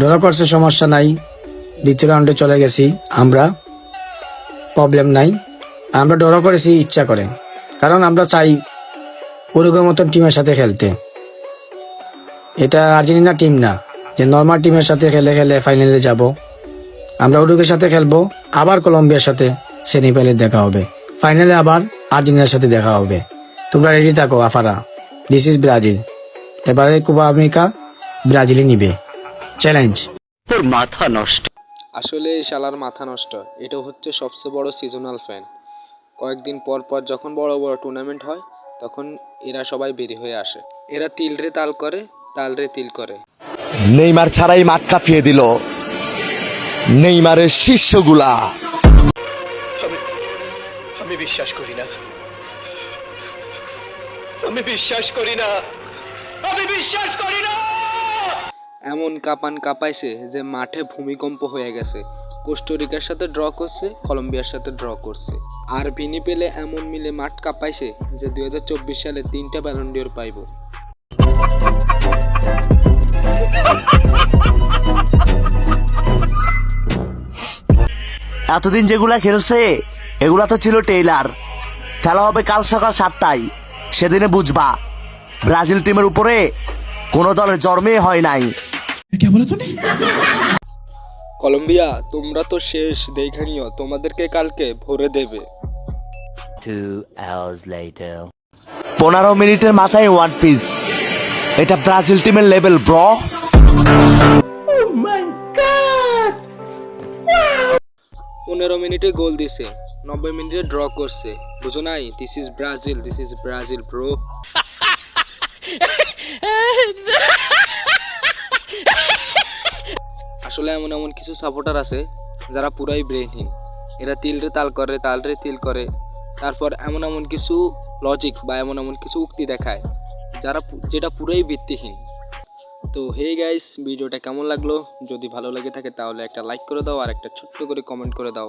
Draw করছে সমস্যা নাই, দ্বিতীয় রাউন্ডে চলে গেছি আমরা, প্রবলেম নাই। আমরা ড্র করেছি ইচ্ছা করে, কারণ আমরা চাই উরুগুয়ের মতন টিমের সাথে খেলতে। এটা আর্জেন্টিনা টিম না যে নর্মাল টিমের সাথে খেলে খেলে ফাইনালে যাব। আমরা উরুগুয়ের সাথে খেলবো, আবার কলম্বিয়ার সাথে সেমিফাইনালে দেখা হবে, ফাইনালে আবার আর্জেন্টিনার সাথে দেখা হবে। তোমরা রেডি থাকো আফারা, দিস ইজ ব্রাজিল। এবারে কোপা আমেরিকা ব্রাজিলই নিবে, চ্যালেঞ্জ। তোর মাথা নষ্ট। আসলে এই শালার মাথা নষ্ট। এটা হচ্ছে সবচেয়ে বড় সিজনাল ফ্যান। কয়েকদিন পর পর যখন বড় বড় টুর্নামেন্ট হয় তখন এরা সবাই বেরি হয়ে আসে। এরা তিল রে তাল করে, তাল রে তিল করে। নেইমার ছাড়াই মাঠ কাঁপিয়ে দিল নেইমারের শিষ্যগুলা। আমি বিশ্বাস করি না, আমি বিশ্বাস করি না, আমি বিশ্বাস করি না। এমন কাঁপান কাঁপাইছে যে মাঠে ভূমিকম্প হয়ে গেছে। কোস্টারিকার সাথে ড্র করছে, কলম্বিয়ার সাথে ড্র করছে। আর ভিনি পেলে এমন মিলে মাঠ কাঁপাইছে যে 2024 সালে 3টা ব্যালন ডিওর পাইব। এতদিন যেগুলা খেলছে এগুলা তো ছিল টেইলার। খেলা হবে কাল সকাল 7টায়, সেদিনে বুঝবা ব্রাজিল টিমের উপরে কোনো দলের জন্মে হয় নাই। কলম্বিয়া, তোমরা তো শেষ, দেখে নিও, তোমাদেরকে কালকে ভরে দেবে। 2 hours later. 15 মিনিটের মাথায় 1 পিস। এটা ব্রাজিল টিমের লেভেল ব্র। 15 মিনিটে গোল দিছে, 90 মিনিটে ড্র করছে। বুঝো নাই? This is Brazil, this is Brazil bro. আসলে এমন এমন কিছু সাপোর্টার আছে যারা পুরাই ব্রেনহীন। এরা তিল রে তাল করে, তাল রে তিল করে, তারপর এমন এমন কিছু লজিক বা এমন এমন কিছু উক্তি দেখায় যেটা পুরাই ভিত্তিহীন। তো হে গাইস, ভিডিওটা কেমন লাগলো? যদি ভালো লেগে থাকে তাহলে একটা লাইক করে দাও আর একটা ছোট্ট করে কমেন্ট করে দাও।